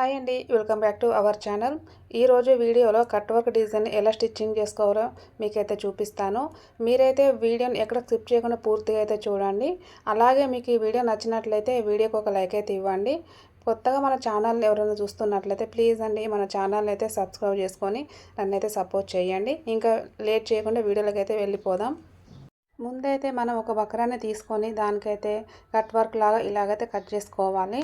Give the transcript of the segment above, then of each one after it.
Hi అండి, welcome back to our channel. ఈరోజు వీడియోలో కట్ వర్క్ డిజైన్ ఎలా స్టిచ్చింగ్ చేసుకోవాలో మీకైతే చూపిస్తాను. మీరైతే వీడియోని ఎక్కడ స్కిప్ చేయకుండా పూర్తిగా అయితే చూడండి. అలాగే మీకు ఈ వీడియో నచ్చినట్లయితే వీడియోకి ఒక లైక్ అయితే ఇవ్వండి. కొత్తగా మన ఛానల్ని ఎవరైనా చూస్తున్నట్లయితే ప్లీజ్ అండి మన ఛానల్ని అయితే సబ్స్క్రైబ్ చేసుకొని నన్ను అయితే సపోర్ట్ చేయండి. ఇంకా లేట్ చేయకుండా వీడియోలోకి అయితే వెళ్ళిపోదాం. ముందైతే మనం ఒక బక్రాన్ని తీసుకొని దానికైతే కట్ వర్క్ లాగా ఇలాగైతే కట్ చేసుకోవాలి.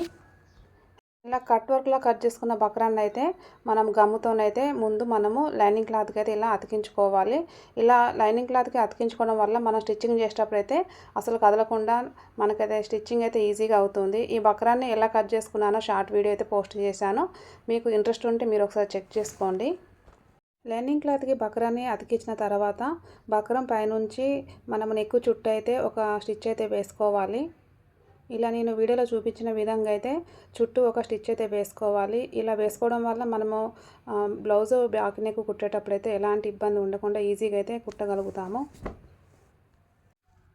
ఇలా కట్ వర్క్లో కట్ చేసుకున్న బక్రాన్ని అయితే మనం గమ్ముతోనైతే ముందు మనము లైనింగ్ క్లాత్కి అయితే ఇలా అతికించుకోవాలి. ఇలా లైనింగ్ క్లాత్కి అతికించుకోవడం వల్ల మనం స్టిచ్చింగ్ చేసేటప్పుడు అయితే అసలు కదలకుండా మనకైతే స్టిచ్చింగ్ అయితే ఈజీగా అవుతుంది. ఈ బక్రాన్ని ఎలా కట్ చేసుకున్నానో షార్ట్ వీడియో అయితే పోస్ట్ చేశాను. మీకు ఇంట్రెస్ట్ ఉంటే మీరు ఒకసారి చెక్ చేసుకోండి. లైనింగ్ క్లాత్కి బక్రాన్ని అతికించిన తర్వాత బక్రం పైనుంచి మనం నెక్కు చుట్టూ అయితే ఒక స్టిచ్ అయితే వేసుకోవాలి. ఇలా నేను వీడియోలో చూపించిన విధంగా అయితే చుట్టూ ఒక స్టిచ్ అయితే వేసుకోవాలి. ఇలా వేసుకోవడం వల్ల మనము బ్లౌజ్ బ్యాక్ నెక్ కుట్టేటప్పుడు అయితే ఎలాంటి ఇబ్బంది ఉండకుండా ఈజీగా అయితే కుట్టగలుగుతాము.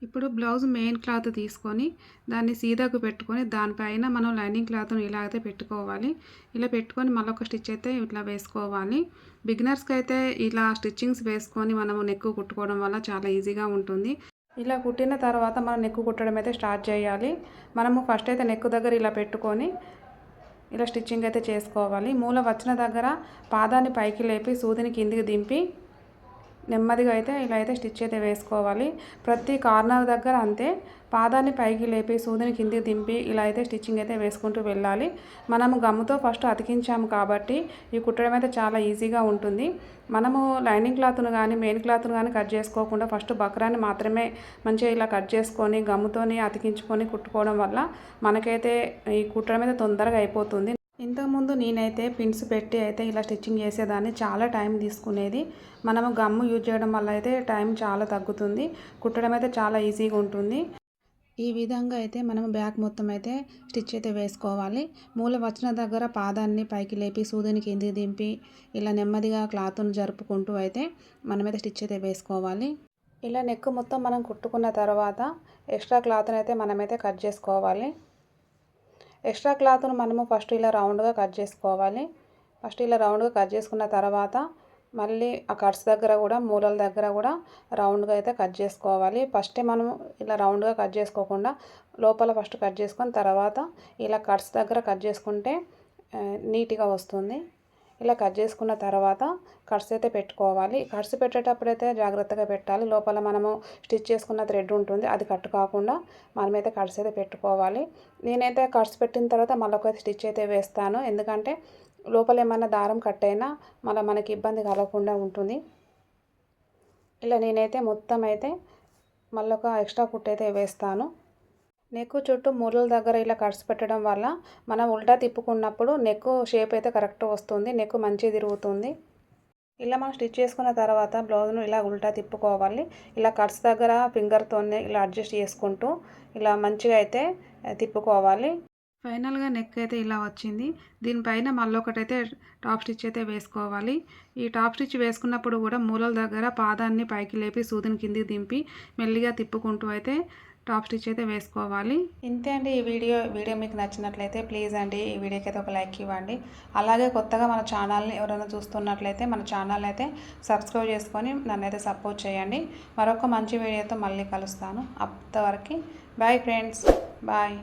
ఇప్పుడు బ్లౌజ్ మెయిన్ క్లాత్ తీసుకొని దాన్ని సీదాకు పెట్టుకొని దానిపైన మనం లైనింగ్ క్లాత్ను ఇలా అయితే పెట్టుకోవాలి. ఇలా పెట్టుకొని మళ్ళొక స్టిచ్ అయితే ఇట్లా వేసుకోవాలి. బిగినర్స్కి అయితే ఇలా స్టిచ్చింగ్స్ వేసుకొని మనము నెక్ కుట్టుకోవడం వల్ల చాలా ఈజీగా ఉంటుంది. ఇలా కుట్టిన తర్వాత మనం నెక్ కుట్టడం అయితే స్టార్ట్ చేయాలి. మనము ఫస్ట్ అయితే నెక్ దగ్గర ఇలా పెట్టుకొని ఇలా స్టిచ్చింగ్ అయితే చేసుకోవాలి. మూల వచ్చిన దగ్గర పాదాన్ని పైకి లేపి సూదిని కిందికి దింపి నెమ్మదిగా అయితే ఇలా అయితే స్టిచ్ అయితే వేసుకోవాలి. ప్రతి కార్నర్ దగ్గర అంతే పాదాన్ని పైకి లేపి సూదిని కిందికి దింపి ఇలా అయితే స్టిచ్చింగ్ అయితే వేసుకుంటూ వెళ్ళాలి. మనము గమ్ముతో ఫస్ట్ అతికించాము కాబట్టి ఈ కుట్టడం అయితే చాలా ఈజీగా ఉంటుంది. మనము లైనింగ్ క్లాత్ను కానీ మెయిన్ క్లాత్ను కానీ కట్ చేసుకోకుండా ఫస్ట్ బక్రాన్ని మాత్రమే మంచిగా ఇలా కట్ చేసుకొని గమ్ముతోని అతికించుకొని కుట్టుకోవడం వల్ల మనకైతే ఈ కుట్టడం అయితే తొందరగా అయిపోతుంది. ఇంతకుముందు నేనైతే పిన్స్ పెట్టి అయితే ఇలా స్టిచ్చింగ్ చేసేదాన్ని, చాలా టైం తీసుకునేది. మనము గమ్ము యూజ్ చేయడం వల్ల అయితే టైం చాలా తగ్గుతుంది, కుట్టడం అయితే చాలా ఈజీగా ఉంటుంది. ఈ విధంగా అయితే మనం బ్యాక్ మొత్తం అయితే స్టిచ్ అయితే వేసుకోవాలి. మూల వచ్చిన దగ్గర పాదాన్ని పైకి లేపి సూదిని కిందికి దింపి ఇలా నెమ్మదిగా క్లాత్ను జరుపుకుంటూ అయితే మనమైతే స్టిచ్ అయితే వేసుకోవాలి. ఇలా నెక్ మొత్తం మనం కుట్టుకున్న తర్వాత ఎక్స్ట్రా క్లాత్ని అయితే మనమైతే కట్ చేసుకోవాలి. ఎక్స్ట్రా క్లాత్ను మనము ఫస్ట్ ఇలా రౌండ్గా కట్ చేసుకోవాలి. ఫస్ట్ ఇలా రౌండ్గా కట్ చేసుకున్న తర్వాత మళ్ళీ ఆ కట్స్ దగ్గర కూడా మూలల దగ్గర కూడా రౌండ్గా అయితే కట్ చేసుకోవాలి. ఫస్టే మనము ఇలా రౌండ్గా కట్ చేసుకోకుండా లోపల ఫస్ట్ కట్ చేసుకొని తర్వాత ఇలా కట్స్ దగ్గర కట్ చేసుకుంటే నీట్గా వస్తుంది. ఇలా కట్ చేసుకున్న తర్వాత కట్స్ అయితే పెట్టుకోవాలి. కట్స్ పెట్టేటప్పుడైతే జాగ్రత్తగా పెట్టాలి. లోపల మనము స్టిచ్ చేసుకున్న థ్రెడ్ ఉంటుంది, అది కట్ కాకుండా మనమైతే కట్స్ అయితే పెట్టుకోవాలి. నేనైతే కట్స్ పెట్టిన తర్వాత మళ్ళీ ఒక స్టిచ్ అయితే వేస్తాను, ఎందుకంటే లోపల ఏమైనా దారం కట్ అయినా మళ్ళీ మనకి ఇబ్బంది కలగకుండా ఉంటుంది. ఇలా నేనైతే మొత్తం అయితే మళ్ళీ ఒక ఎక్స్ట్రా కుట్ అయితే వేస్తాను. నెక్ చుట్టూ మూలల దగ్గర ఇలా కట్స్ పెట్టడం వల్ల మనం ఉల్టా తిప్పుకున్నప్పుడు నెక్ షేప్ అయితే కరెక్ట్ వస్తుంది, నెక్ మంచిగా తిరుగుతుంది. ఇలా మనం స్టిచ్ చేసుకున్న తర్వాత బ్లౌజ్ను ఇలా ఉల్టా తిప్పుకోవాలి. ఇలా కట్స్ దగ్గర ఫింగర్తోనే ఇలా అడ్జస్ట్ చేసుకుంటూ ఇలా మంచిగా అయితే తిప్పుకోవాలి. ఫైనల్గా నెక్ అయితే ఇలా వచ్చింది. దీనిపైన మళ్ళీ ఒకటైతే టాప్ స్టిచ్ అయితే వేసుకోవాలి. ఈ టాప్ స్టిచ్ వేసుకున్నప్పుడు కూడా మూలల దగ్గర పాదాన్ని పైకి లేపి సూదిని కిందికి దింపి మెల్లిగా తిప్పుకుంటూ అయితే టాప్ స్టిచ్ అయితే వేసుకోవాలి. ఇంతే అండి. ఈ వీడియో మీకు నచ్చినట్లయితే ప్లీజ్ అండి ఈ వీడియోకి అయితే ఒక లైక్ ఇవ్వండి. అలాగే కొత్తగా మన ఛానల్ని ఎవరైనా చూస్తున్నట్లయితే మన ఛానల్ అయితే సబ్స్క్రైబ్ చేసుకొని నన్ను అయితే సపోర్ట్ చేయండి. మరొక మంచి వీడియోతో మళ్ళీ కలుస్తాను. అంతవరకు బాయ్ ఫ్రెండ్స్, బాయ్.